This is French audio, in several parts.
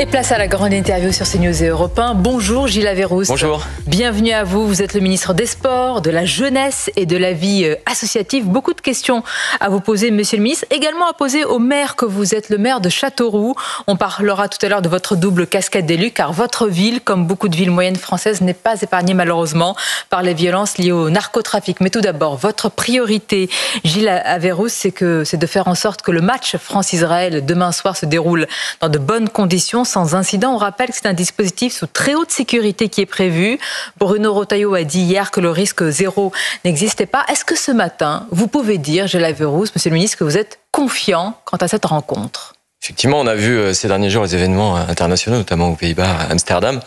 Et place à la grande interview sur CNews et Europe 1. Bonjour Gilles Averrousse. Bonjour. Bienvenue à vous. Vous êtes le ministre des Sports, de la Jeunesse et de la vie associative. Beaucoup de questions à vous poser, monsieur le ministre. Également à poser au maire que vous êtes, le maire de Châteauroux. On parlera tout à l'heure de votre double casquette d'élu, car votre ville, comme beaucoup de villes moyennes françaises, n'est pas épargnée malheureusement par les violences liées au narcotrafic. Mais tout d'abord, votre priorité, Gilles Averrousse, c'est de faire en sorte que le match France-Israël demain soir se déroule dans de bonnes conditions, sans incident. On rappelle que c'est un dispositif sous très haute sécurité qui est prévu. Bruno Retailleau a dit hier que le risque zéro n'existait pas. Est-ce que ce matin, vous pouvez dire, Gilles Averrousse, monsieur le ministre, que vous êtes confiant quant à cette rencontre ? Effectivement, on a vu ces derniers jours les événements internationaux, notamment aux Pays-Bas, à Amsterdam.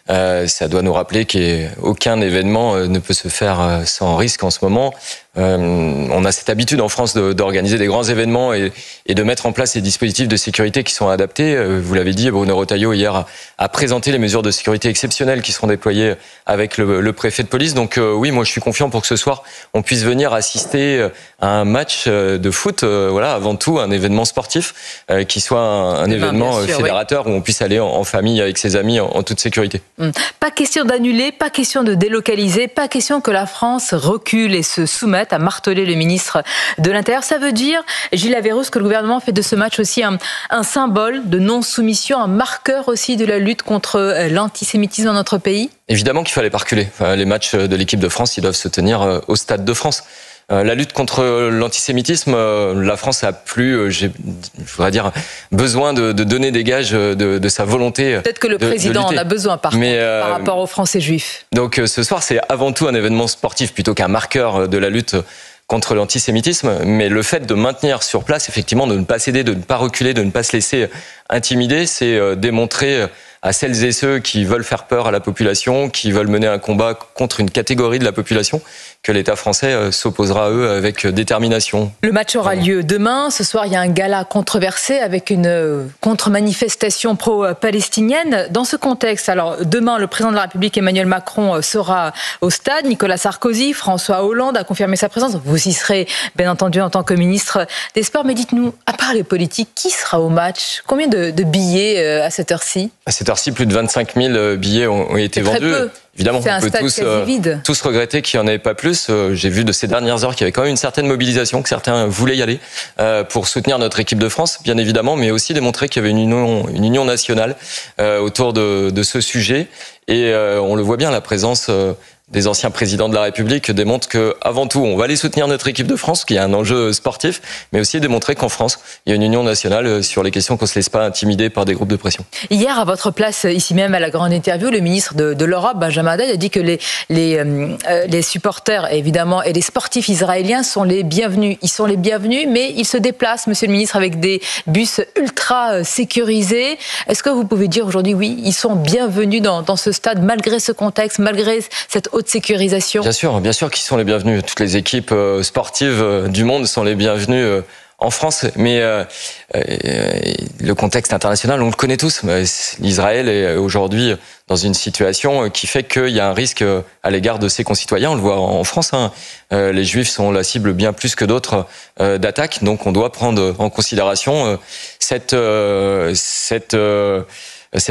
Ça doit nous rappeler qu'aucun événement ne peut se faire sans risque en ce moment. On a cette habitude en France d'organiser des grands événements et de mettre en place ces dispositifs de sécurité qui sont adaptés. Vous l'avez dit, Bruno Retailleau hier a présenté les mesures de sécurité exceptionnelles qui seront déployées avec le préfet de police. Donc oui, moi je suis confiant pour que ce soir on puisse venir assister à un match de foot. Voilà, avant tout un événement sportif qui soit un événement fédérateur, oui, où on puisse aller en famille avec ses amis en toute sécurité. Pas question d'annuler, pas question de délocaliser, pas question que la France recule et se soumette, à marteler le ministre de l'Intérieur. Ça veut dire, Gilles Averrousse, que le gouvernement fait de ce match aussi un symbole de non-soumission, un marqueur aussi de la lutte contre l'antisémitisme dans notre pays ? Évidemment qu'il fallait pas reculer. Les matchs de l'équipe de France, ils doivent se tenir au Stade de France. La lutte contre l'antisémitisme, la France a plus, je voudrais dire, besoin de donner des gages de sa volonté. Peut-être que le président en a besoin par rapport aux Français juifs. Donc ce soir, c'est avant tout un événement sportif plutôt qu'un marqueur de la lutte contre l'antisémitisme. Mais le fait de maintenir sur place, effectivement, de ne pas céder, de ne pas reculer, de ne pas se laisser intimider, c'est démontrer à celles et ceux qui veulent faire peur à la population, qui veulent mener un combat contre une catégorie de la population, que l'État français s'opposera à eux avec détermination. Le match aura lieu demain. Ce soir, il y a un gala controversé avec une contre-manifestation pro-palestinienne. Dans ce contexte, alors demain, le président de la République, Emmanuel Macron, sera au stade. Nicolas Sarkozy, François Hollande a confirmé sa présence. Vous y serez, bien entendu, en tant que ministre des Sports. Mais dites-nous, à part les politiques, qui sera au match ? Combien de billets à cette heure-ci ? À cette heure-ci, plus de 25 000 billets ont été vendus. Très peu. Évidemment, on peut tous regretter qu'il n'y en ait pas plus. J'ai vu de ces dernières heures qu'il y avait quand même une certaine mobilisation, que certains voulaient y aller pour soutenir notre équipe de France, bien évidemment, mais aussi démontrer qu'il y avait une union nationale autour de ce sujet. Et on le voit bien, la présence des anciens présidents de la République démontre que, avant tout, on va aller soutenir notre équipe de France, qui a un enjeu sportif, mais aussi démontrer qu'en France, il y a une union nationale sur les questions qu'on ne se laisse pas intimider par des groupes de pression. Hier, à votre place, ici même à la grande interview, le ministre de l'Europe, Benjamin Haddad, a dit que les supporters, évidemment, et les sportifs israéliens sont les bienvenus. Ils sont les bienvenus, mais ils se déplacent, monsieur le ministre, avec des bus ultra sécurisés. Est-ce que vous pouvez dire aujourd'hui, oui, ils sont bienvenus dans ce stade, malgré ce contexte, malgré cette haute sécurisation ? Bien sûr qu'ils sont les bienvenus. Toutes les équipes sportives du monde sont les bienvenues en France. Mais le contexte international, on le connaît tous. Israël est aujourd'hui dans une situation qui fait qu'il y a un risque à l'égard de ses concitoyens. On le voit en France. Les Juifs sont la cible bien plus que d'autres d'attaques. Donc on doit prendre en considération cette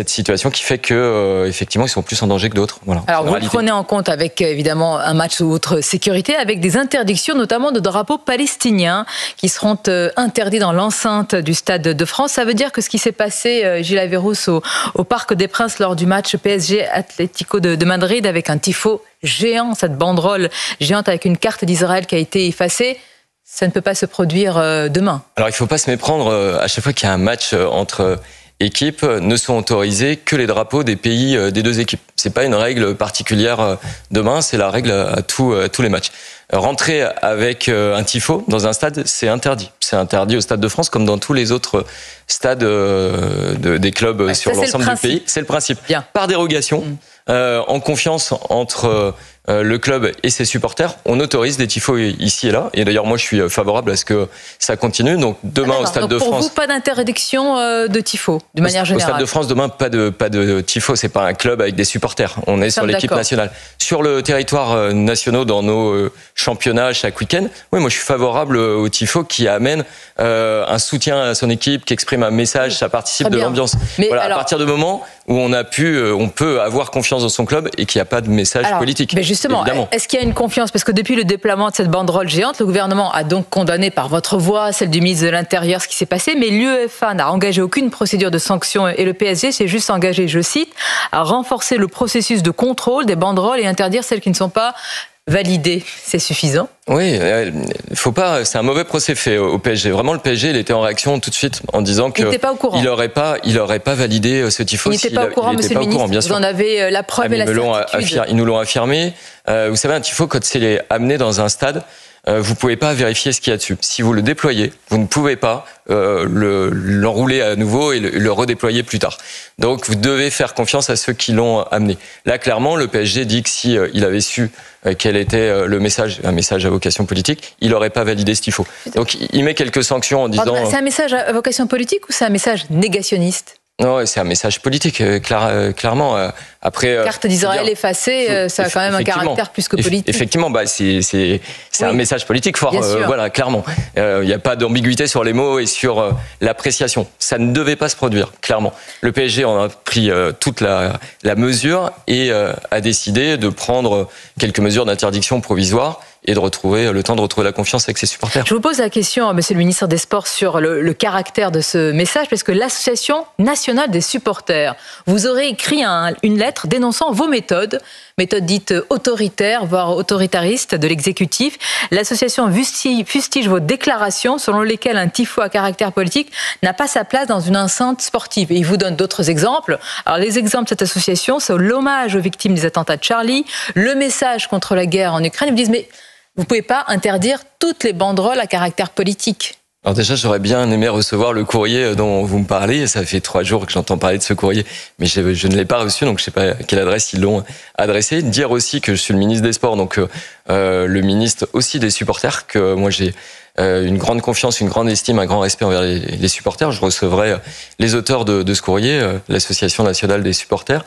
situation qui fait que effectivement ils sont plus en danger que d'autres. Voilà. Alors vous le prenez en compte avec évidemment un match ou autre sécurité, avec des interdictions notamment de drapeaux palestiniens qui seront interdits dans l'enceinte du Stade de France. Ça veut dire que ce qui s'est passé, Gilles Averrousse, au Parc des Princes lors du match PSG Atlético de Madrid, avec un tifo géant, cette banderole géante avec une carte d'Israël qui a été effacée, ça ne peut pas se produire demain. Alors il ne faut pas se méprendre, à chaque fois qu'il y a un match entre équipes, ne sont autorisés que les drapeaux des pays des deux équipes. C'est pas une règle particulière demain, c'est la règle à tous les matchs. Rentrer avec un tifo dans un stade, c'est interdit. C'est interdit au Stade de France comme dans tous les autres stades des clubs sur l'ensemble du pays. C'est le principe. Bien. Par dérogation, en confiance entre le club et ses supporters, on autorise des tifos ici et là. Et d'ailleurs, moi, je suis favorable à ce que ça continue. Donc demain au Stade de France. Pour vous, pas d'interdiction de tifos, de manière générale. Au Stade de France, demain, pas de tifos. C'est pas un club avec des supporters. On est sur l'équipe nationale. Sur le territoire national, dans nos championnats chaque week-end, oui, moi, je suis favorable aux tifos qui amènent un soutien à son équipe, qui exprime un message, ça participe de l'ambiance. Mais voilà, alors, à partir du moment où on peut avoir confiance dans son club et qu'il n'y a pas de message politique. Mais justement, est-ce qu'il y a une confiance? Parce que depuis le déploiement de cette banderole géante, le gouvernement a donc condamné par votre voix, celle du ministre de l'Intérieur, ce qui s'est passé, mais l'UEFA n'a engagé aucune procédure de sanction et le PSG s'est juste engagé, je cite, à renforcer le processus de contrôle des banderoles et interdire celles qui ne sont pas validées. C'est suffisant? Oui, faut pas. C'est un mauvais procès fait au PSG. Vraiment, le PSG, il était en réaction tout de suite en disant que il aurait pas validé ce tifo. Il n'était pas au courant, Monsieur le Ministre. Bien sûr. Vous en avez la preuve et la certitude. Ils nous l'ont affirmé. Vous savez, un tifo, quand c'est amené dans un stade, vous pouvez pas vérifier ce qu'il y a dessus. Si vous le déployez, vous ne pouvez pas l'enrouler à nouveau et le redéployer plus tard. Donc, vous devez faire confiance à ceux qui l'ont amené. Là, clairement, le PSG dit que si il avait su quel était le message, un message à vocation politique, il n'aurait pas validé ce tifo. Donc, il met quelques sanctions en disant... C'est un message à vocation politique ou c'est un message négationniste? Non, c'est un message politique, clairement. Après, carte d'Israël effacée, ça a quand même un caractère plus que politique. Effectivement, c'est un message politique fort, voilà, clairement. Il n'y a pas d'ambiguïté sur les mots et sur l'appréciation. Ça ne devait pas se produire, clairement. Le PSG en a pris toute la mesure et a décidé de prendre quelques mesures d'interdiction provisoire et de retrouver le temps de retrouver la confiance avec ses supporters. Je vous pose la question, Monsieur le ministre des Sports, sur le caractère de ce message, parce que l'Association nationale des supporters, vous aurez écrit une lettre dénonçant vos méthodes dites autoritaires, voire autoritaristes de l'exécutif. L'association fustige vos déclarations selon lesquelles un tifo à caractère politique n'a pas sa place dans une enceinte sportive. Et il vous donne d'autres exemples. Alors les exemples de cette association, c'est l'hommage aux victimes des attentats de Charlie, le message contre la guerre en Ukraine. Ils me disent, mais vous ne pouvez pas interdire toutes les banderoles à caractère politique. Alors déjà, j'aurais bien aimé recevoir le courrier dont vous me parlez. Ça fait 3 jours que j'entends parler de ce courrier, mais je ne l'ai pas reçu, donc je ne sais pas à quelle adresse ils l'ont adressé. Dire aussi que je suis le ministre des Sports, donc le ministre aussi des supporters, que moi j'ai une grande confiance, une grande estime, un grand respect envers les supporters. Je recevrai les auteurs de ce courrier, l'Association nationale des supporters,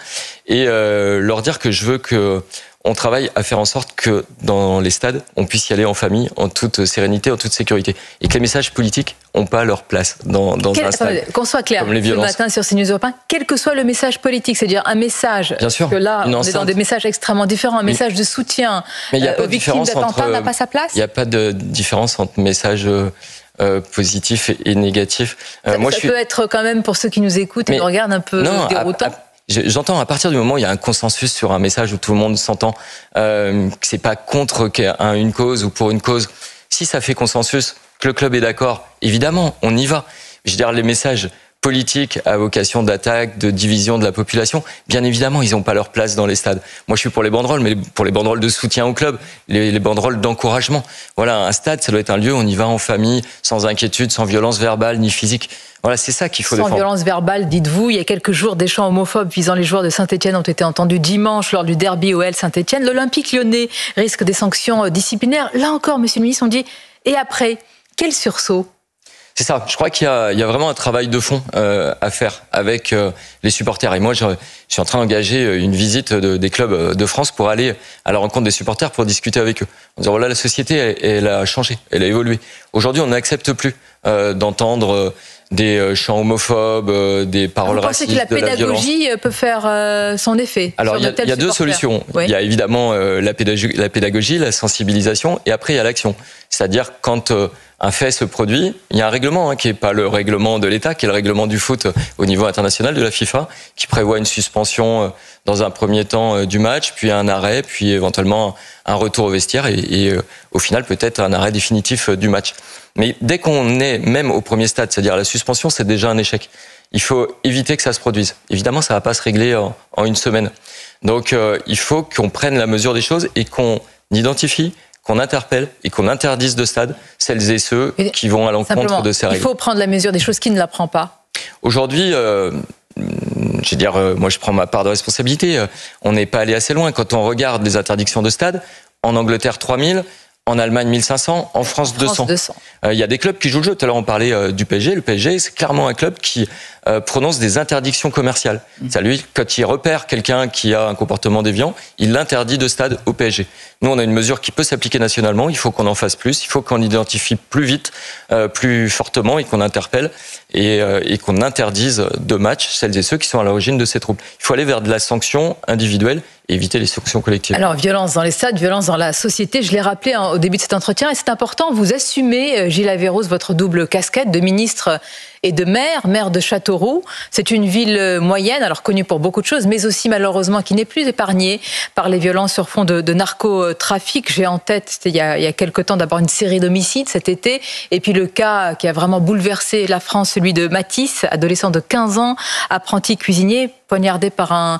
et leur dire que je veux que on travaille à faire en sorte que dans les stades, on puisse y aller en famille, en toute sérénité, en toute sécurité. Et que les messages politiques n'ont pas leur place dans un stade. Qu'on soit clair, ce matin sur CNews Europe 1, quel que soit le message politique, c'est-à-dire un message, bien sûr, que là, on est dans des messages extrêmement différents, un message de soutien aux victimes d'attentats n'a pas sa place? Il n'y a pas de différence entre messages positifs et négatifs. Ça peut être quand même, pour ceux qui nous écoutent et nous regardent, un peu déroutant. J'entends, à partir du moment où il y a un consensus sur un message où tout le monde s'entend, que c'est pas contre une cause ou pour une cause. Si ça fait consensus, que le club est d'accord, évidemment, on y va. Je veux dire, les messages politiques à vocation d'attaque, de division de la population, bien évidemment, ils n'ont pas leur place dans les stades. Moi, je suis pour les banderoles, mais pour les banderoles de soutien au club, les banderoles d'encouragement. Voilà, un stade, ça doit être un lieu où on y va en famille, sans inquiétude, sans violence verbale ni physique. Voilà, c'est ça qu'il faut défendre. Sans violence verbale, dites-vous. Il y a quelques jours, des chants homophobes visant les joueurs de Saint-Etienne ont été entendus dimanche lors du derby OL Saint-Etienne. L'Olympique lyonnais risque des sanctions disciplinaires. Là encore, Monsieur le ministre, on dit, et après, quel sursaut? C'est ça. Je crois qu'il y a vraiment un travail de fond à faire avec les supporters. Et moi, je suis en train d'engager une visite des clubs de France pour aller à la rencontre des supporters pour discuter avec eux. En disant, voilà, la société, elle a changé, elle a évolué. Aujourd'hui, on n'accepte plus d'entendre des chants homophobes, des paroles racistes, de la violence. Vous pensez que la pédagogie peut faire son effet? Alors, il y a 2 solutions. Oui. Il y a évidemment la pédagogie, la sensibilisation, et après, il y a l'action. C'est-à-dire, quand un fait se produit, il y a un règlement qui n'est pas le règlement de l'État, qui est le règlement du foot au niveau international de la FIFA, qui prévoit une suspension dans un premier temps du match, puis un arrêt, puis éventuellement un retour au vestiaire et au final peut-être un arrêt définitif du match. Mais dès qu'on est même au premier stade, c'est-à-dire la suspension, c'est déjà un échec. Il faut éviter que ça se produise. Évidemment, ça ne va pas se régler en une semaine. Donc il faut qu'on prenne la mesure des choses et qu'on identifie, qu'on interpelle et qu'on interdise de stade celles et ceux qui vont à l'encontre de ces règles. Il faut prendre la mesure des choses. Qui ne la prend pas? Aujourd'hui, je veux dire, moi je prends ma part de responsabilité. On n'est pas allé assez loin. Quand on regarde les interdictions de stade, en Angleterre 3000, en Allemagne 1500, en France 200. Il y a des clubs qui jouent le jeu. Tout à l'heure on parlait du PSG. Le PSG, c'est clairement un club qui prononce des interdictions commerciales. Ça, lui, quand il repère quelqu'un qui a un comportement déviant, il l'interdit de stade au PSG. Nous, on a une mesure qui peut s'appliquer nationalement. Il faut qu'on en fasse plus. Il faut qu'on identifie plus vite, plus fortement et qu'on interpelle et qu'on interdise de matchs celles et ceux qui sont à l'origine de ces troubles. Il faut aller vers de la sanction individuelle et éviter les sanctions collectives. Alors, violence dans les stades, violence dans la société, je l'ai rappelé au début de cet entretien, et c'est important, vous assumez, Gilles Averroès, votre double casquette de ministre et de maire de Châteauroux. C'est une ville moyenne, alors connue pour beaucoup de choses, mais aussi malheureusement qui n'est plus épargnée par les violences sur fond de narcotrafic. J'ai en tête, c'était il y a quelque temps, d'abord une série d'homicides cet été, et puis le cas qui a vraiment bouleversé la France, celui de Matisse, adolescent de 15 ans, apprenti cuisinier, poignardé par un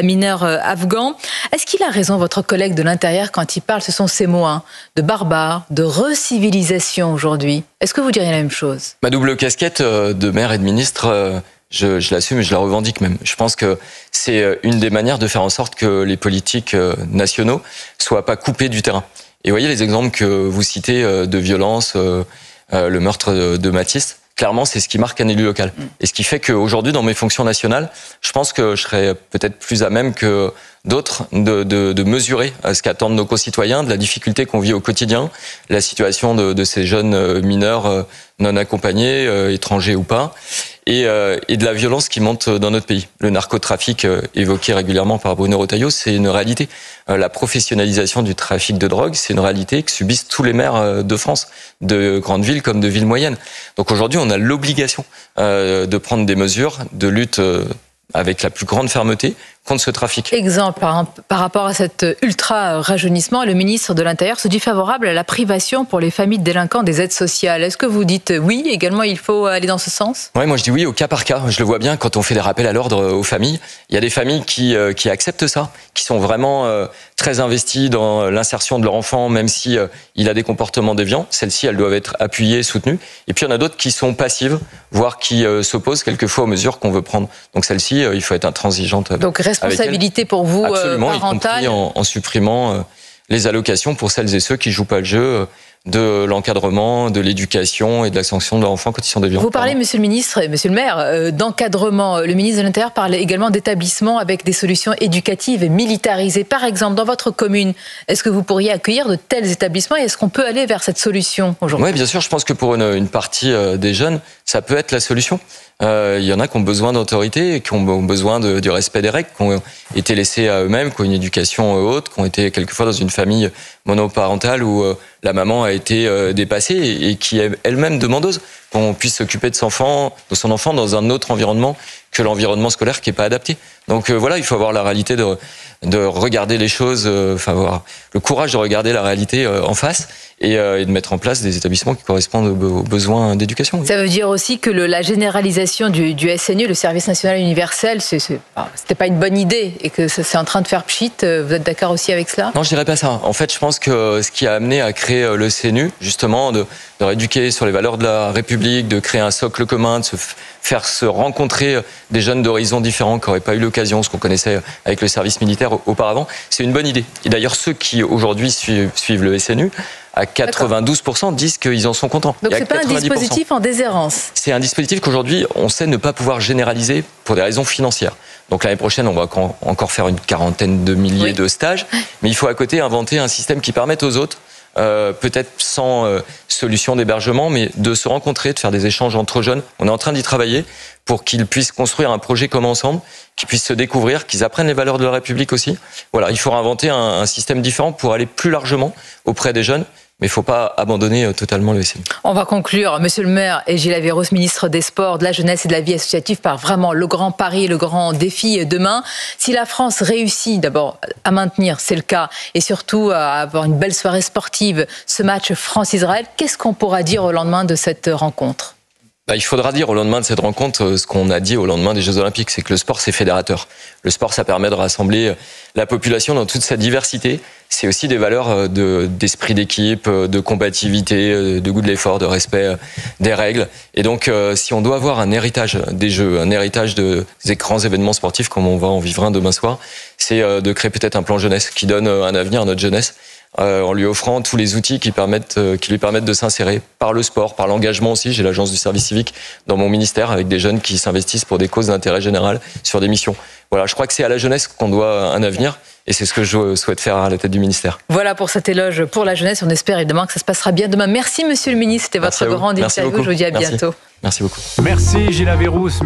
mineur afghan. Est-ce qu'il a raison, votre collègue de l'Intérieur, quand il parle, ce sont ces mots, de barbare, de recivilisation aujourd'hui? Est-ce que vous diriez la même chose? Ma double casquette de maire et de ministre, je l'assume et je la revendique même. Je pense que c'est une des manières de faire en sorte que les politiques nationaux soient pas coupés du terrain. Et voyez les exemples que vous citez de violence, le meurtre de Matisse. Clairement, c'est ce qui marque un élu local. Et ce qui fait qu'aujourd'hui, dans mes fonctions nationales, je pense que je serais peut-être plus à même que d'autres de mesurer ce qu'attendent nos concitoyens, de la difficulté qu'on vit au quotidien, la situation de ces jeunes mineurs non accompagnés, étrangers ou pas, et de la violence qui monte dans notre pays. Le narcotrafic évoqué régulièrement par Bruno Retailleau, c'est une réalité. La professionnalisation du trafic de drogue, c'est une réalité que subissent tous les maires de France, de grandes villes comme de villes moyennes. Donc aujourd'hui, on a l'obligation de prendre des mesures de lutte avec la plus grande fermeté contre ce trafic. Exemple, par rapport à cet ultra-rajeunissement, le ministre de l'Intérieur se dit favorable à la privation pour les familles de délinquants des aides sociales. Est-ce que vous dites oui, également il faut aller dans ce sens? Oui, moi je dis oui au cas par cas. Je le vois bien quand on fait des rappels à l'ordre aux familles. Il y a des familles qui acceptent ça, qui sont vraiment très investies dans l'insertion de leur enfant, même si il a des comportements déviants. Celles-ci, elles doivent être appuyées, soutenues. Et puis il y en a d'autres qui sont passives, voire qui s'opposent quelquefois aux mesures qu'on veut prendre. Donc celles-ci, il faut être intransigeante. Donc responsabilité pour vous, absolument, parentale. Y compris en supprimant les allocations pour celles et ceux qui jouent pas le jeu, de l'encadrement, de l'éducation et de la sanction de leurs enfants quand ils sont déviants. Vous parlez, monsieur le ministre et monsieur le maire, d'encadrement. Le ministre de l'Intérieur parle également d'établissements avec des solutions éducatives et militarisées. Par exemple, dans votre commune, est-ce que vous pourriez accueillir de tels établissements et est-ce qu'on peut aller vers cette solution aujourd'hui? Oui, bien sûr. Je pense que pour une partie des jeunes, ça peut être la solution. Il y en a qui ont besoin d'autorité, qui ont besoin du respect des règles, qui ont été laissés à eux-mêmes, qui ont une éducation haute, qui ont été quelquefois dans une famille monoparentale où la maman a été dépassée et qui est elle-même demandeuse qu'on puisse s'occuper de son enfant dans un autre environnement que l'environnement scolaire qui n'est pas adapté. Donc voilà, il faut avoir la réalité de regarder les choses, avoir le courage de regarder la réalité en face et de mettre en place des établissements qui correspondent aux besoins d'éducation. Ça veut dire aussi que la généralisation du SNU, le service national universel, c'était pas une bonne idée et que c'est en train de faire pchit. Vous êtes d'accord aussi avec cela? Non, je dirais pas ça. En fait, je pense que ce qui a amené à créer le SNU, justement, de rééduquer sur les valeurs de la République, de créer un socle commun, de faire se rencontrer des jeunes d'horizons différents qui n'auraient pas eu l'occasion, ce qu'on connaissait avec le service militaire auparavant, c'est une bonne idée. Et d'ailleurs, ceux qui aujourd'hui suivent le SNU, à 92% disent qu'ils en sont contents. Donc c'est pas un dispositif en déshérence. C'est un dispositif qu'aujourd'hui, on sait ne pas pouvoir généraliser pour des raisons financières. Donc l'année prochaine, on va encore faire une quarantaine de milliers de stages, mais il faut à côté inventer un système qui permette aux autres, peut-être sans solution d'hébergement, mais de se rencontrer, de faire des échanges entre jeunes. On est en train d'y travailler pour qu'ils puissent construire un projet commun ensemble, qu'ils puissent se découvrir, qu'ils apprennent les valeurs de la République aussi. Voilà, il faut inventer un système différent pour aller plus largement auprès des jeunes. Mais il ne faut pas abandonner totalement le SNU. On va conclure, monsieur le maire et Gilles Averroès, ministre des Sports, de la Jeunesse et de la Vie associative, par vraiment le grand pari, le grand défi demain. Si la France réussit d'abord à maintenir, c'est le cas, et surtout à avoir une belle soirée sportive, ce match France-Israël, qu'est-ce qu'on pourra dire au lendemain de cette rencontre ? Il faudra dire au lendemain de cette rencontre ce qu'on a dit au lendemain des Jeux Olympiques, c'est que le sport, c'est fédérateur. Le sport, ça permet de rassembler la population dans toute sa diversité. C'est aussi des valeurs d'esprit d'équipe, de combativité, de goût de l'effort, de respect des règles. Et donc, si on doit avoir un héritage des Jeux, un héritage des grands événements sportifs, comme on va en vivre un demain soir, c'est de créer peut-être un plan jeunesse qui donne un avenir à notre jeunesse. En lui offrant tous les outils qui lui permettent de s'insérer par le sport, par l'engagement aussi. J'ai l'agence du service civique dans mon ministère avec des jeunes qui s'investissent pour des causes d'intérêt général sur des missions. Voilà, je crois que c'est à la jeunesse qu'on doit un avenir et c'est ce que je souhaite faire à la tête du ministère. Voilà pour cet éloge pour la jeunesse. On espère évidemment que ça se passera bien demain. Merci Monsieur le ministre, c'était votre grande interview. Je vous dis à bientôt. Merci beaucoup. Merci Gilles Averrousse.